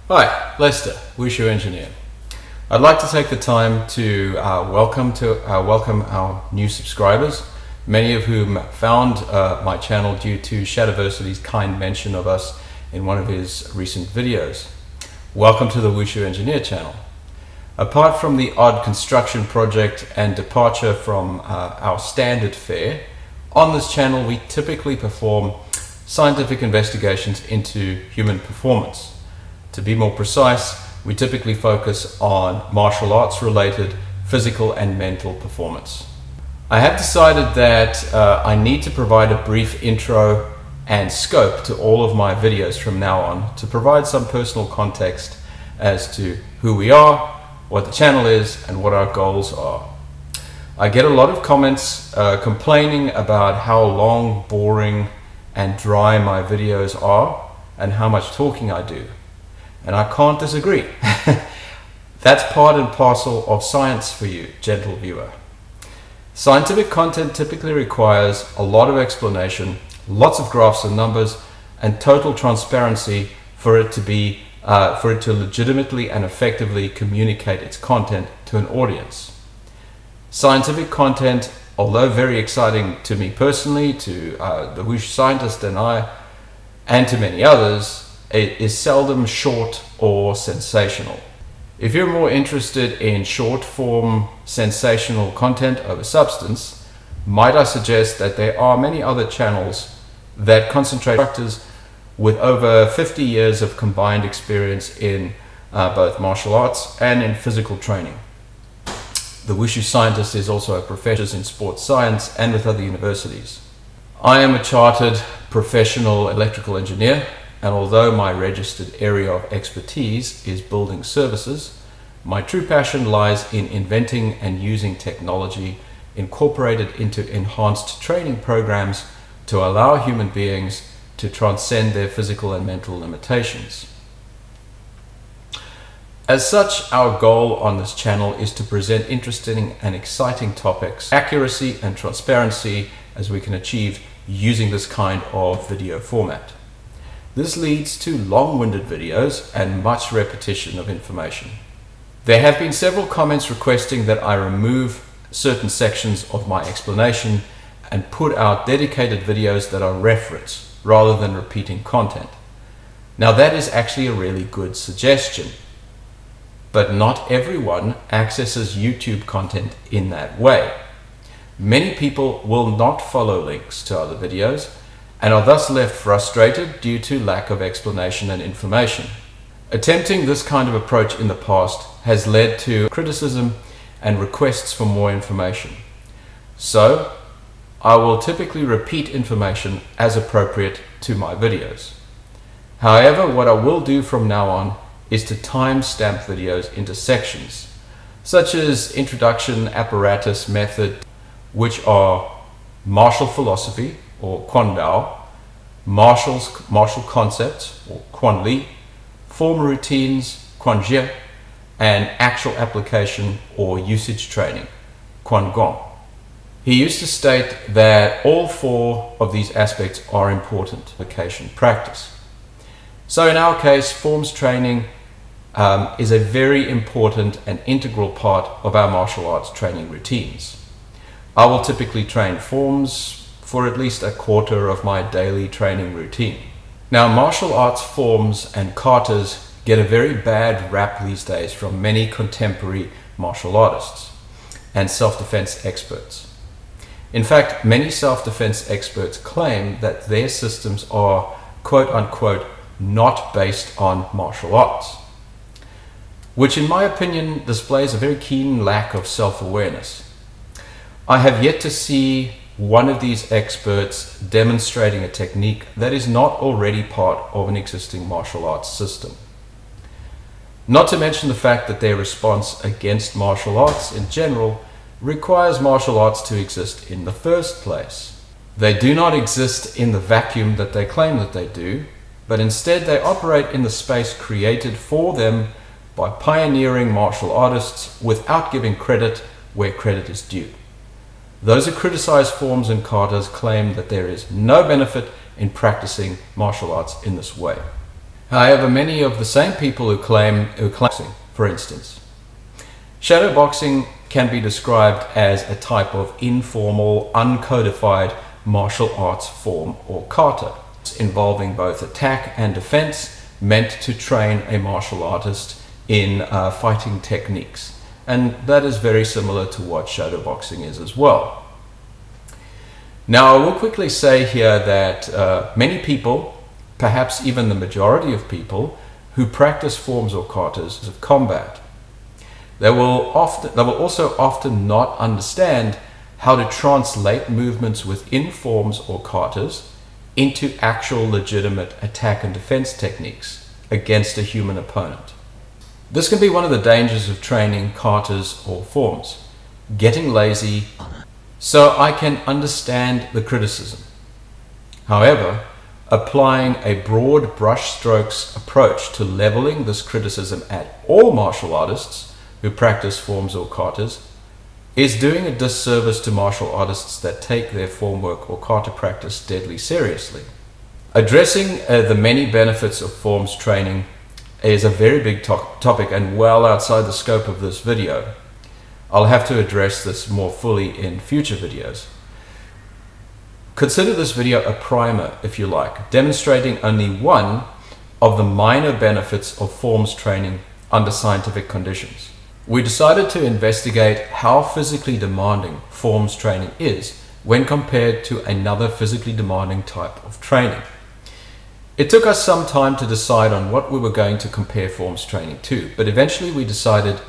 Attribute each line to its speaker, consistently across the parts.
Speaker 1: Hi, Lester, Wushu Engineer. I'd like to take the time to welcome our new subscribers, many of whom found my channel due to Shadowversity's kind mention of us in one of his recent videos. Welcome to the Wushu Engineer channel. Apart from the odd construction project and departure from our standard fare, on this channel we typically perform scientific investigations into human performance. To be more precise, we typically focus on martial arts related physical and mental performance. I have decided that I need to provide a brief intro and scope to all of my videos from now on to provide some personal context as to who we are, what the channel is, and what our goals are. I get a lot of comments complaining about how long, boring, and dry my videos are and how much talking I do. And I can't disagree. That's part and parcel of science for you, gentle viewer. Scientific content typically requires a lot of explanation, lots of graphs and numbers, and total transparency for it to legitimately and effectively communicate its content to an audience. Scientific content, although very exciting to me personally, to the Wushu scientist and I, and to many others, it is seldom short or sensational. If you're more interested in short form sensational content over substance, might I suggest that there are many other channels that concentrate instructors with over 50 years of combined experience in both martial arts and in physical training. The Wushu scientist is also a professor in sports science and with other universities. I am a chartered professional electrical engineer, and although my registered area of expertise is building services, my true passion lies in inventing and using technology incorporated into enhanced training programs to allow human beings to transcend their physical and mental limitations. As such, our goal on this channel is to present interesting and exciting topics, accuracy and transparency as we can achieve using this kind of video format. This leads to long-winded videos and much repetition of information. There have been several comments requesting that I remove certain sections of my explanation and put out dedicated videos that are reference rather than repeating content. Now that is actually a really good suggestion, but not everyone accesses YouTube content in that way. Many people will not follow links to other videos and are thus left frustrated due to lack of explanation and information. Attempting this kind of approach in the past has led to criticism and requests for more information. So, I will typically repeat information as appropriate to my videos. However, what I will do from now on is to timestamp videos into sections, such as introduction, apparatus, method, which are martial philosophy, or Quan Dao, martial concepts, or Quan Li, form routines, Quan Jie, and actual application or usage training, Quan Gong. He used to state that all four of these aspects are important application practice. So in our case, forms training is a very important and integral part of our martial arts training routines. I will typically train forms for at least a quarter of my daily training routine. Now, martial arts forms and katas get a very bad rap these days from many contemporary martial artists and self-defense experts. In fact, many self-defense experts claim that their systems are quote-unquote not based on martial arts, which in my opinion displays a very keen lack of self-awareness. I have yet to see one of these experts demonstrating a technique that is not already part of an existing martial arts system. Not to mention the fact that their response against martial arts in general requires martial arts to exist in the first place. They do not exist in the vacuum that they claim that they do, but instead they operate in the space created for them by pioneering martial artists without giving credit where credit is due. Those who criticize forms and katas claim that there is no benefit in practicing martial arts in this way. However, many of the same people who claim boxing, for instance. Shadowboxing can be described as a type of informal, uncodified martial arts form, or kata, involving both attack and defense, meant to train a martial artist in fighting techniques. And that is very similar to what shadowboxing is as well. Now, I will quickly say here that many people, perhaps even the majority of people, who practice forms or katas of combat, they will also often not understand how to translate movements within forms or katas into actual legitimate attack and defense techniques against a human opponent. This can be one of the dangers of training katas or forms, getting lazy. So I can understand the criticism. However, applying a broad brushstrokes approach to leveling this criticism at all martial artists who practice forms or katas is doing a disservice to martial artists that take their form work or kata practice deadly seriously. Addressing the many benefits of forms training is a very big topic and well outside the scope of this video. I'll have to address this more fully in future videos. Consider this video a primer, if you like, demonstrating only one of the minor benefits of forms training under scientific conditions. We decided to investigate how physically demanding forms training is when compared to another physically demanding type of training. It took us some time to decide on what we were going to compare forms training to, but eventually we decided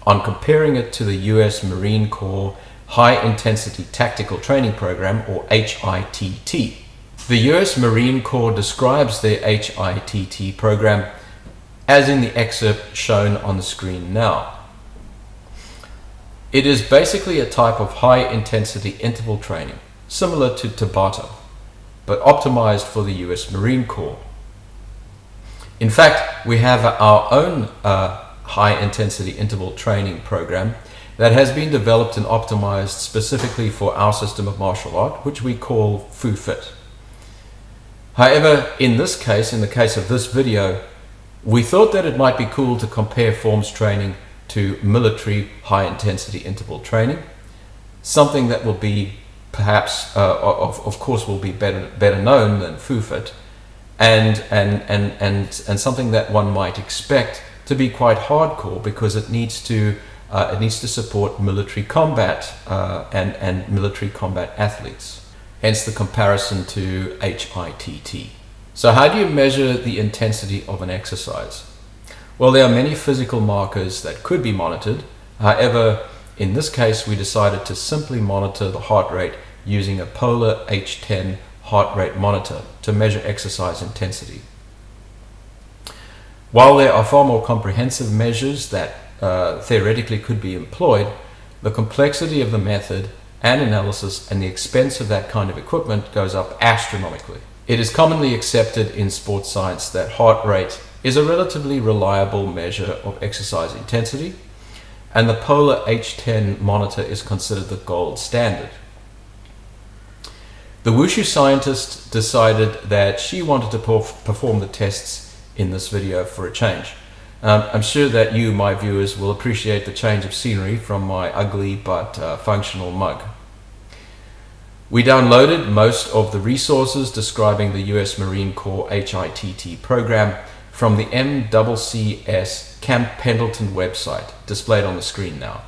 Speaker 1: on comparing it to the US Marine Corps High Intensity Tactical Training Program, or HITT. The US Marine Corps describes their HITT program as in the excerpt shown on the screen now. It is basically a type of high intensity interval training, similar to Tabata, but optimized for the US Marine Corps. In fact, we have our own high intensity interval training program that has been developed and optimized specifically for our system of martial art, which we call HIIT. However, in this case, in the case of this video, we thought that it might be cool to compare forms training to military high intensity interval training, something that will be perhaps, of course, will be better known than HIIT, and something that one might expect to be quite hardcore because it needs to support military combat and military combat athletes. Hence the comparison to HITT. So how do you measure the intensity of an exercise? Well, there are many physical markers that could be monitored. However, in this case, we decided to simply monitor the heart rate using a polar H10 heart rate monitor to measure exercise intensity. While there are far more comprehensive measures that theoretically could be employed, the complexity of the method and analysis and the expense of that kind of equipment goes up astronomically. It is commonly accepted in sports science that heart rate is a relatively reliable measure of exercise intensity, and the polar H10 monitor is considered the gold standard. The Wushu scientist decided that she wanted to perform the tests in this video for a change. I'm sure that you, my viewers, will appreciate the change of scenery from my ugly but functional mug. We downloaded most of the resources describing the US Marine Corps HITT program from the MCCS Camp Pendleton website, displayed on the screen now.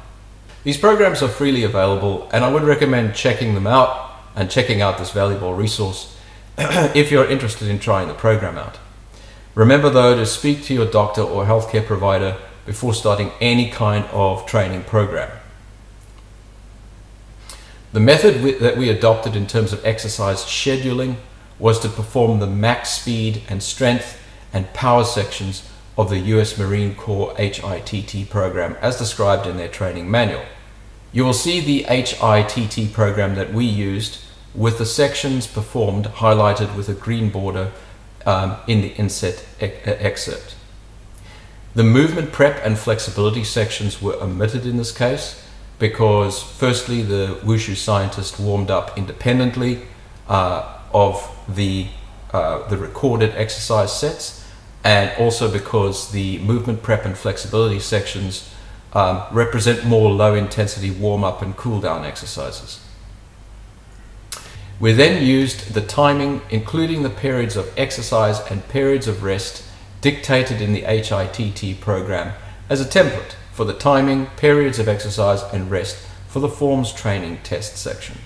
Speaker 1: These programs are freely available, and I would recommend checking them out and checking out this valuable resource if you're interested in trying the program out. Remember though to speak to your doctor or healthcare provider before starting any kind of training program. The method that we adopted in terms of exercise scheduling was to perform the max speed and strength and power sections of the US Marine Corps HITT program as described in their training manual. You will see the HITT program that we used with the sections performed highlighted with a green border in the inset excerpt. The movement prep and flexibility sections were omitted in this case because firstly the Wushu scientist warmed up independently of the recorded exercise sets, and also because the movement prep and flexibility sections represent more low intensity warm-up and cool-down exercises. We then used the timing, including the periods of exercise and periods of rest dictated in the HITT program, as a template for the timing, periods of exercise and rest for the forms training test section.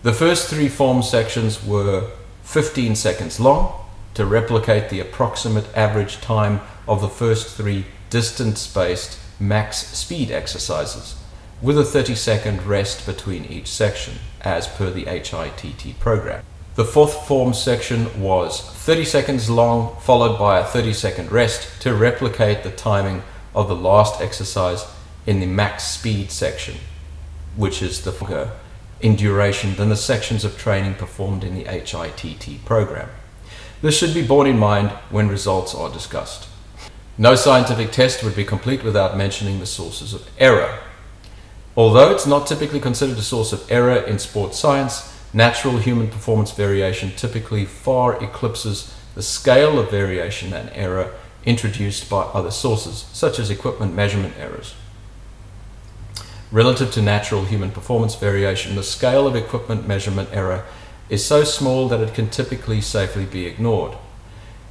Speaker 1: The first 3 form sections were 15 seconds long to replicate the approximate average time of the first 3 distance-based max speed exercises, with a 30-second rest between each section, as per the HITT program. The 4th form section was 30 seconds long, followed by a 30-second rest to replicate the timing of the last exercise in the max speed section, which is the longer in duration than the sections of training performed in the HITT program. This should be borne in mind when results are discussed. No scientific test would be complete without mentioning the sources of error. Although it's not typically considered a source of error in sports science, natural human performance variation typically far eclipses the scale of variation and error introduced by other sources, such as equipment measurement errors. Relative to natural human performance variation, the scale of equipment measurement error is so small that it can typically safely be ignored.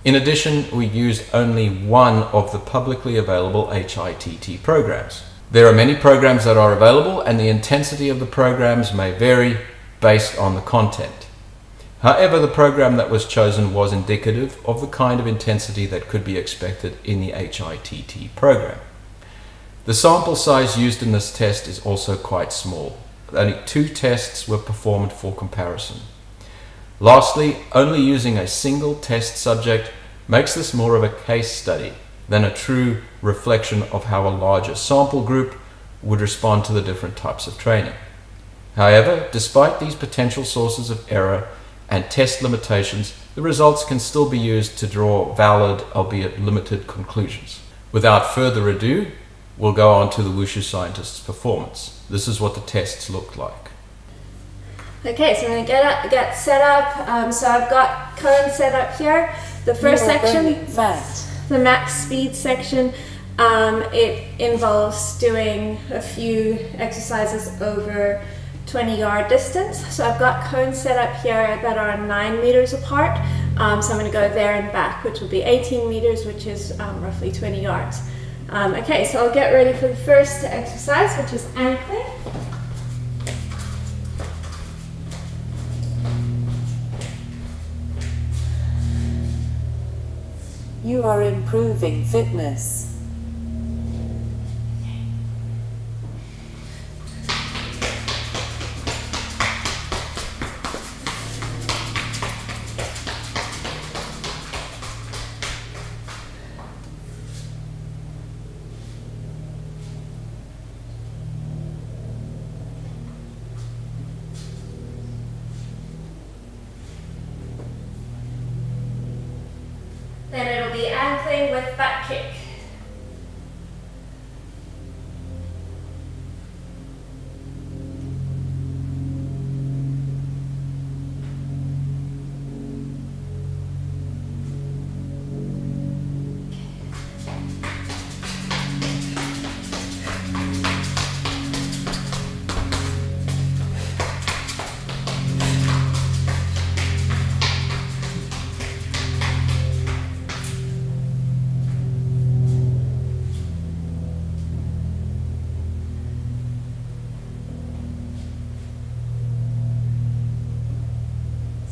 Speaker 1: In addition, we use only one of the publicly available HITT programs. There are many programs that are available, and the intensity of the programs may vary based on the content. However, the program that was chosen was indicative of the kind of intensity that could be expected in the HITT program. The sample size used in this test is also quite small. Only 2 tests were performed for comparison. Lastly, only using a single test subject makes this more of a case study than a true reflection of how a larger sample group would respond to the different types of training. However, despite these potential sources of error and test limitations, the results can still be used to draw valid, albeit limited, conclusions. Without further ado, we'll go on to the Wushu scientist's performance. This is what the tests looked like.
Speaker 2: Okay, so I'm going to get set up. So I've got Cohen set up here. The first section, the max speed section, it involves doing a few exercises over 20-yard distance. So I've got cones set up here that are 9 meters apart. So I'm going to go there and back, which will be 18 meters, which is roughly 20 yards. Okay, so I'll get ready for the first exercise, which is ankling.
Speaker 3: You are improving fitness.
Speaker 2: Then it'll be ankling with back kick.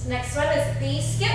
Speaker 2: Next one is the skip.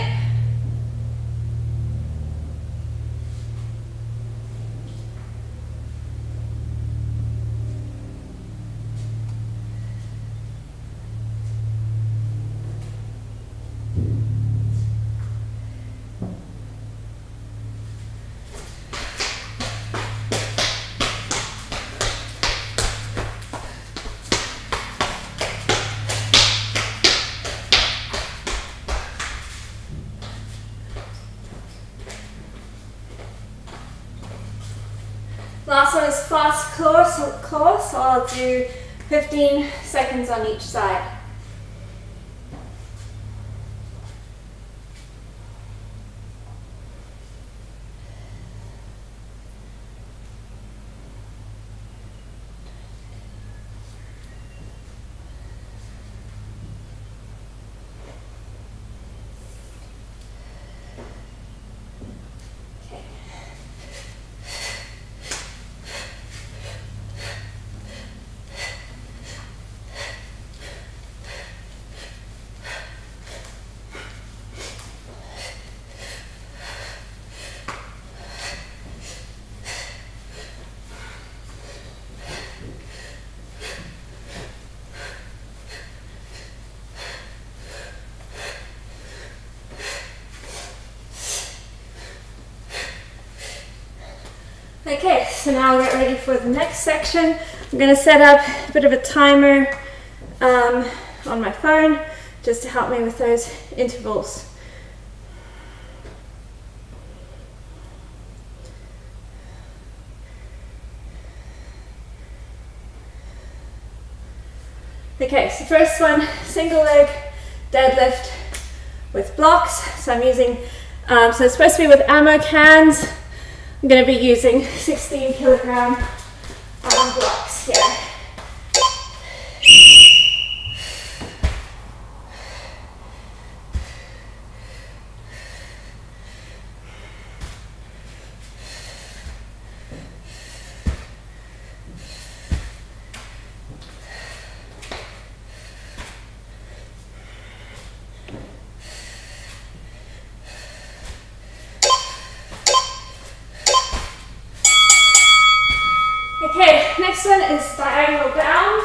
Speaker 2: Last one is fast course, so I'll do 15 seconds on each side. Okay, so now I'll get ready for the next section. I'm going to set up a bit of a timer on my phone just to help me with those intervals. Okay, so first one, single leg deadlift with blocks. So I'm using, so it's supposed to be with ammo cans. I'm going to be using 16 kilogram blocks here. Okay, next one is diagonal bound.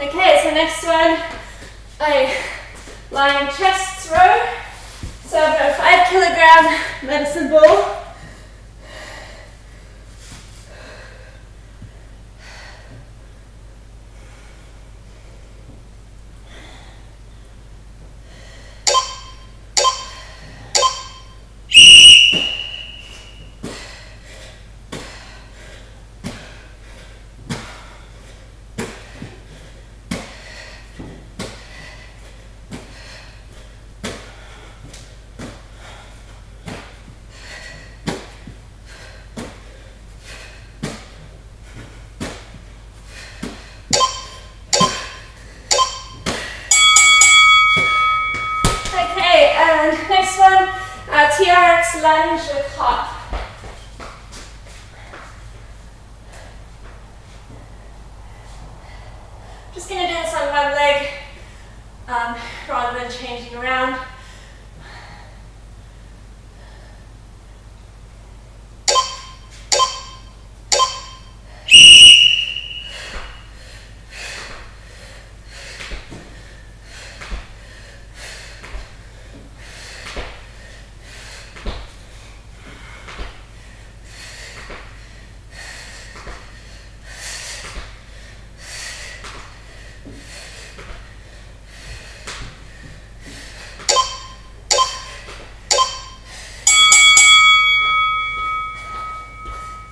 Speaker 2: Okay, so next one, a lying chest row. So I've got a 5 kilogram medicine ball. Next one, TRX lunge with hop. Just going to do this on one leg rather than changing around.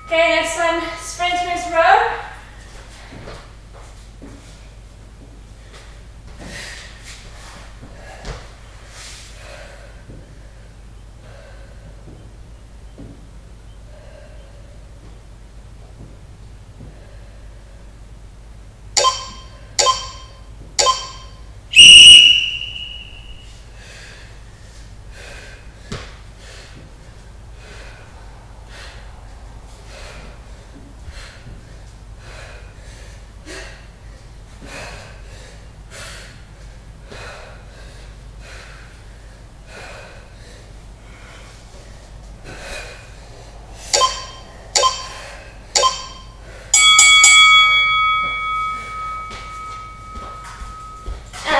Speaker 2: Okay, next one, sprinter's row.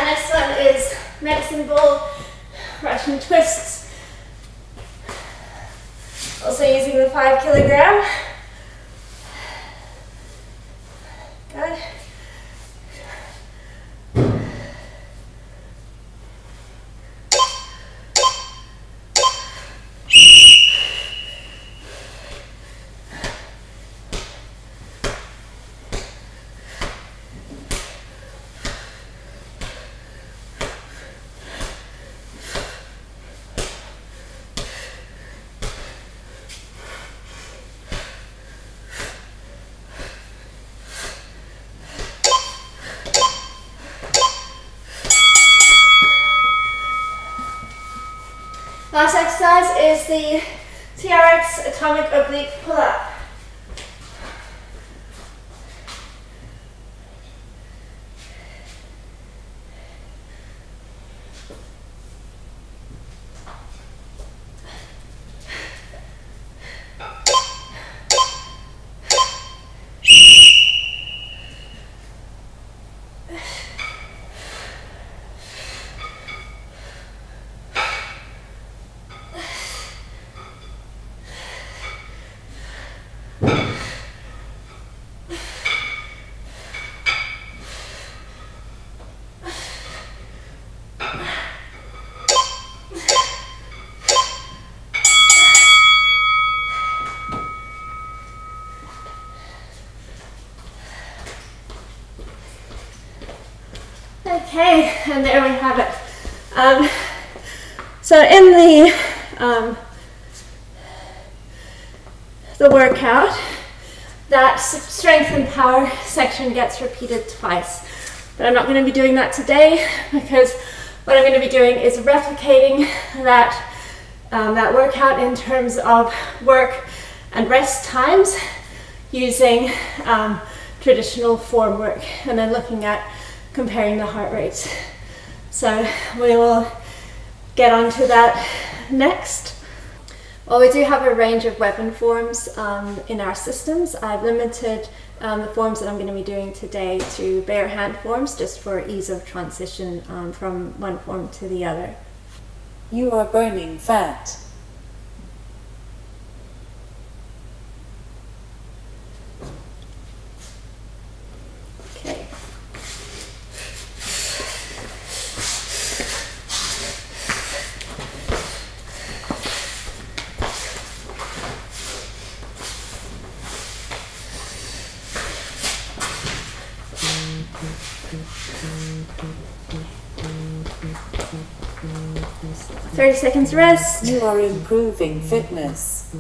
Speaker 2: Next one is medicine ball Russian twists. Also using the 5 kilogram. Good. Last exercise is the TRX atomic oblique pull-up. Okay, and there we have it. So in the workout, that strength and power section gets repeated twice. But I'm not going to be doing that today because what I'm going to be doing is replicating that, that workout in terms of work and rest times using traditional form work, and then looking at comparing the heart rates. So we will get onto that next. Well, we do have a range of weapon forms in our systems. I've limited the forms that I'm going to be doing today to bare hand forms, just for ease of transition from one form to the other.
Speaker 3: You are burning fat.
Speaker 2: Okay. 30 seconds rest.
Speaker 3: You are improving fitness.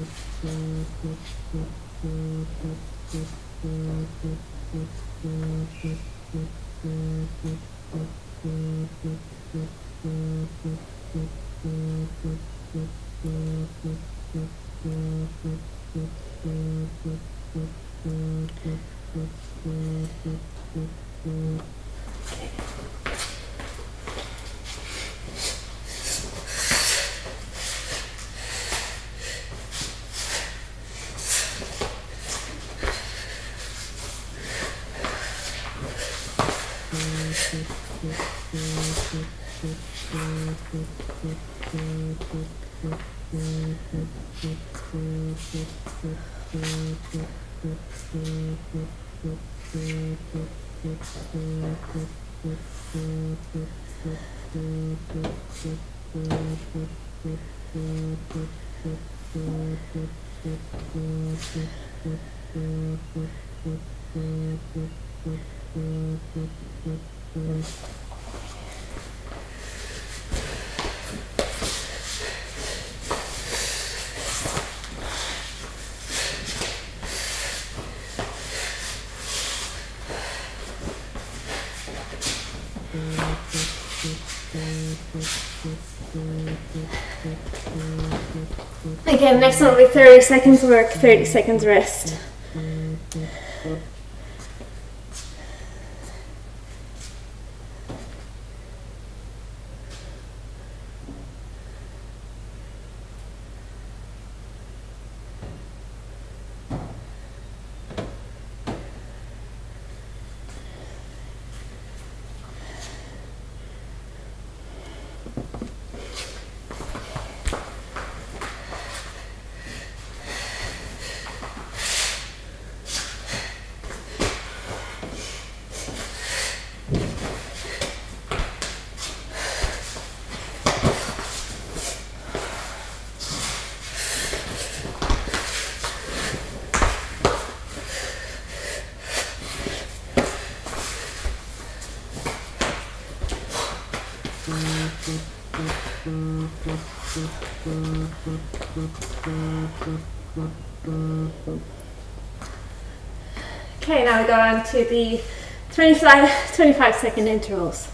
Speaker 2: Again, next one will be 30 seconds work, 30 seconds rest. Okay, now we go on to the 25 second intervals.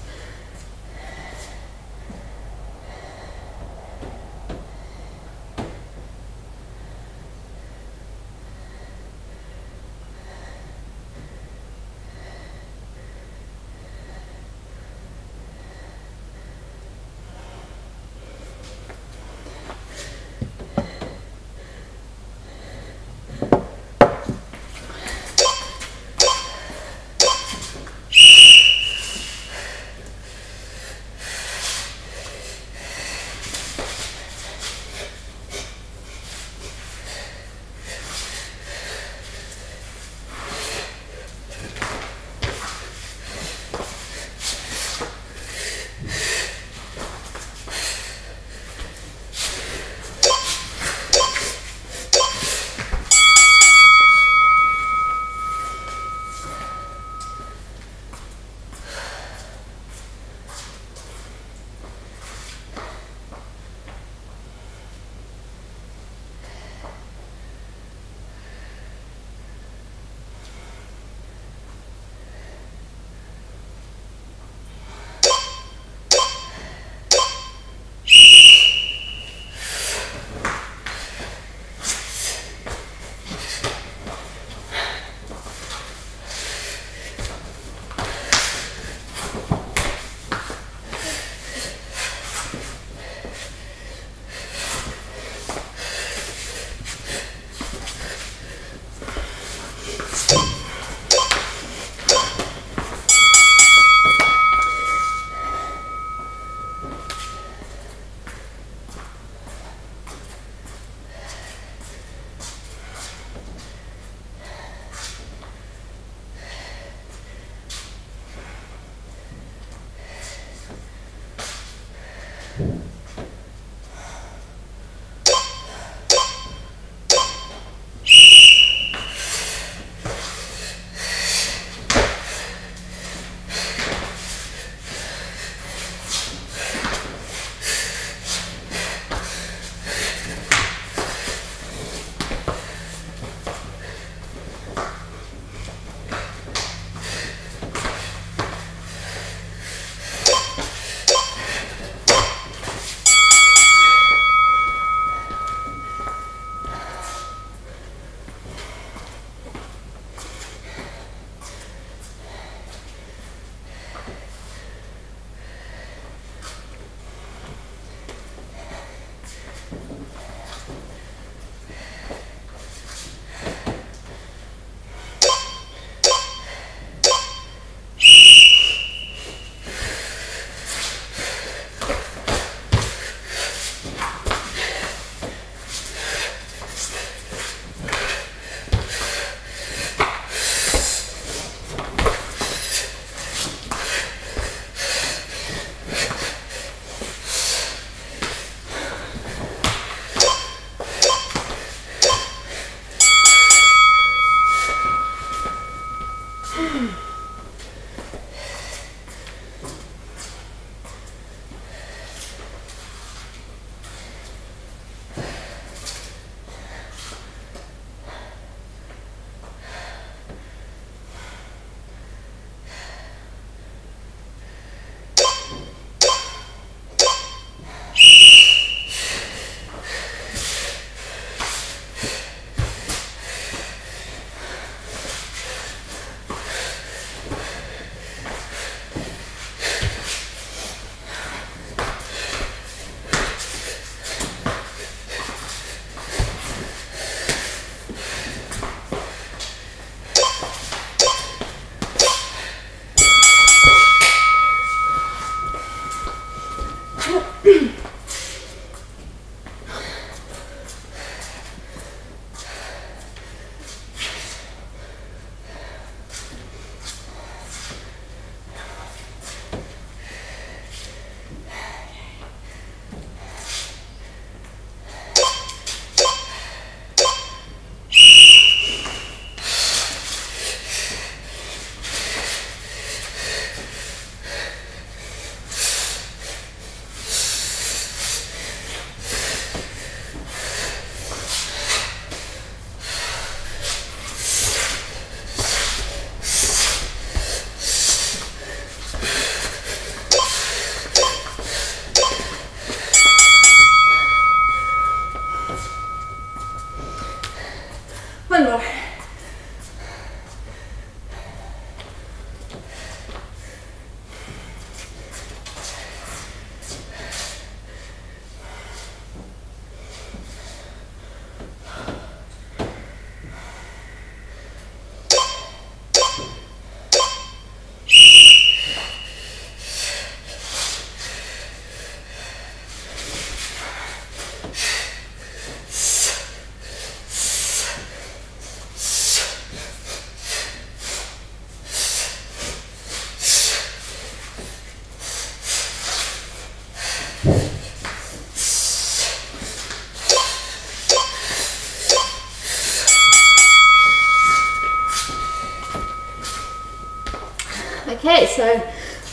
Speaker 2: Okay, so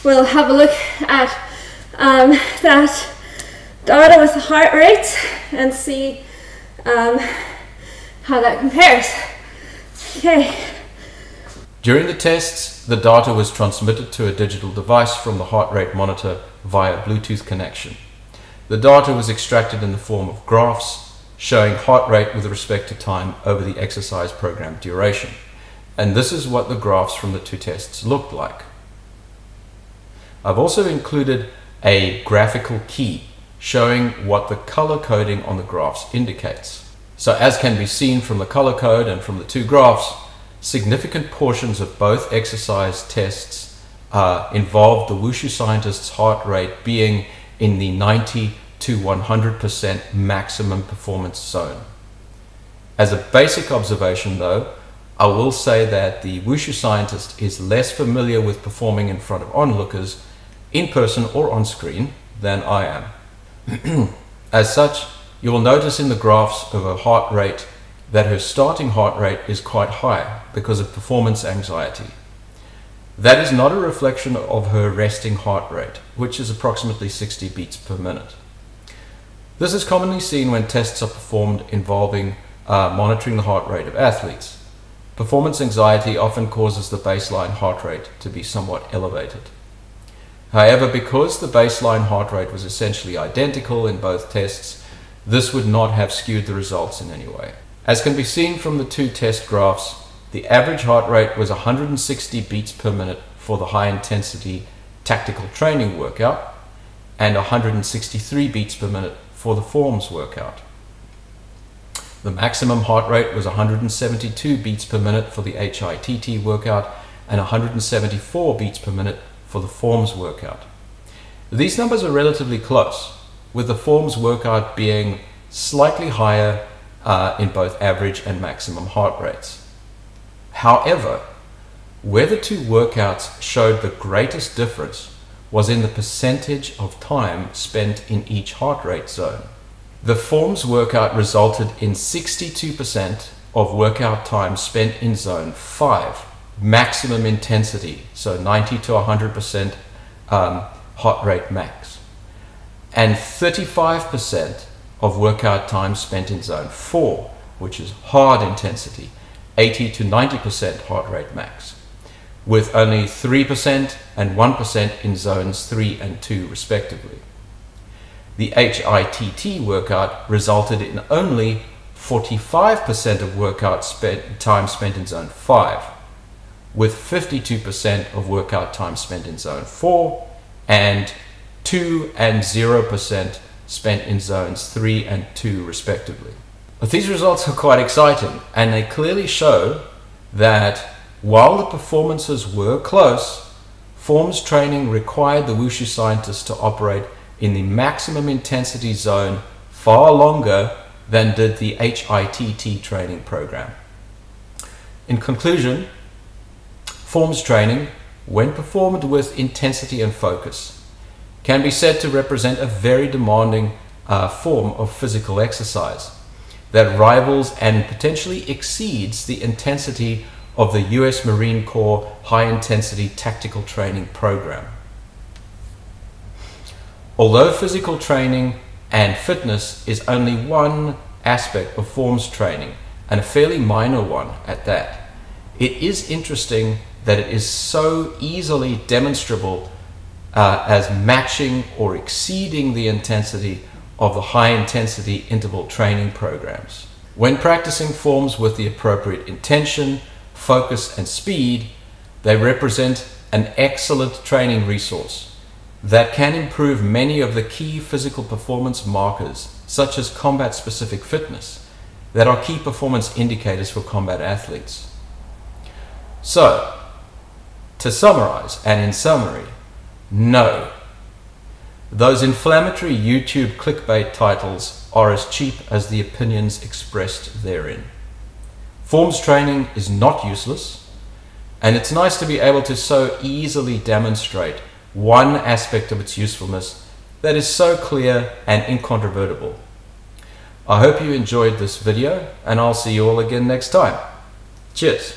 Speaker 2: we'll have a look at that data with the heart rate and see how that compares. Okay.
Speaker 1: During the tests, the data was transmitted to a digital device from the heart rate monitor via Bluetooth connection. The data was extracted in the form of graphs showing heart rate with respect to time over the exercise program duration. And this is what the graphs from the two tests looked like. I've also included a graphical key showing what the color coding on the graphs indicates. So as can be seen from the color code and from the two graphs, significant portions of both exercise tests involved the Wushu scientist's heart rate being in the 90 to 100% maximum performance zone. As a basic observation though, I will say that the Wushu scientist is less familiar with performing in front of onlookers in person or on screen than I am. As such, you will notice in the graphs of her heart rate that her starting heart rate is quite high because of performance anxiety. That is not a reflection of her resting heart rate, which is approximately 60 beats per minute. This is commonly seen when tests are performed involving monitoring the heart rate of athletes. Performance anxiety often causes the baseline heart rate to be somewhat elevated. However, because the baseline heart rate was essentially identical in both tests, this would not have skewed the results in any way. As can be seen from the two test graphs, the average heart rate was 160 beats per minute for the high intensity tactical training workout and 163 beats per minute for the forms workout. The maximum heart rate was 172 beats per minute for the HIIT workout and 174 beats per minute for the forms workout. These numbers are relatively close, with the forms workout being slightly higher in both average and maximum heart rates. However, where the two workouts showed the greatest difference was in the percentage of time spent in each heart rate zone. The forms workout resulted in 62% of workout time spent in zone 5, maximum intensity, so 90 to 100% heart rate max, and 35% of workout time spent in zone 4, which is hard intensity, 80 to 90% heart rate max, with only 3% and 1% in zones 3 and 2 respectively. The HITT workout resulted in only 45% of workout time spent in zone 5, with 52% of workout time spent in zone 4 and 2 and 0% spent in zones 3 and 2 respectively. But these results are quite exciting, and they clearly show that while the performances were close, forms training required the Wushu scientists to operate in the maximum intensity zone far longer than did the HITT training program. In conclusion, forms training, when performed with intensity and focus, can be said to represent a very demanding form of physical exercise that rivals and potentially exceeds the intensity of the US Marine Corps high-intensity tactical training program. Although physical training and fitness is only one aspect of forms training, and a fairly minor one at that, it is interesting that it is so easily demonstrable as matching or exceeding the intensity of the high-intensity interval training programs. When practicing forms with the appropriate intention, focus, and speed, they represent an excellent training resource that can improve many of the key physical performance markers, such as combat-specific fitness, that are key performance indicators for combat athletes. So, to summarize, and in summary, no. Those inflammatory YouTube clickbait titles are as cheap as the opinions expressed therein. Forms training is not useless, and it's nice to be able to so easily demonstrate one aspect of its usefulness that is so clear and incontrovertible. I hope you enjoyed this video, and I'll see you all again next time. Cheers!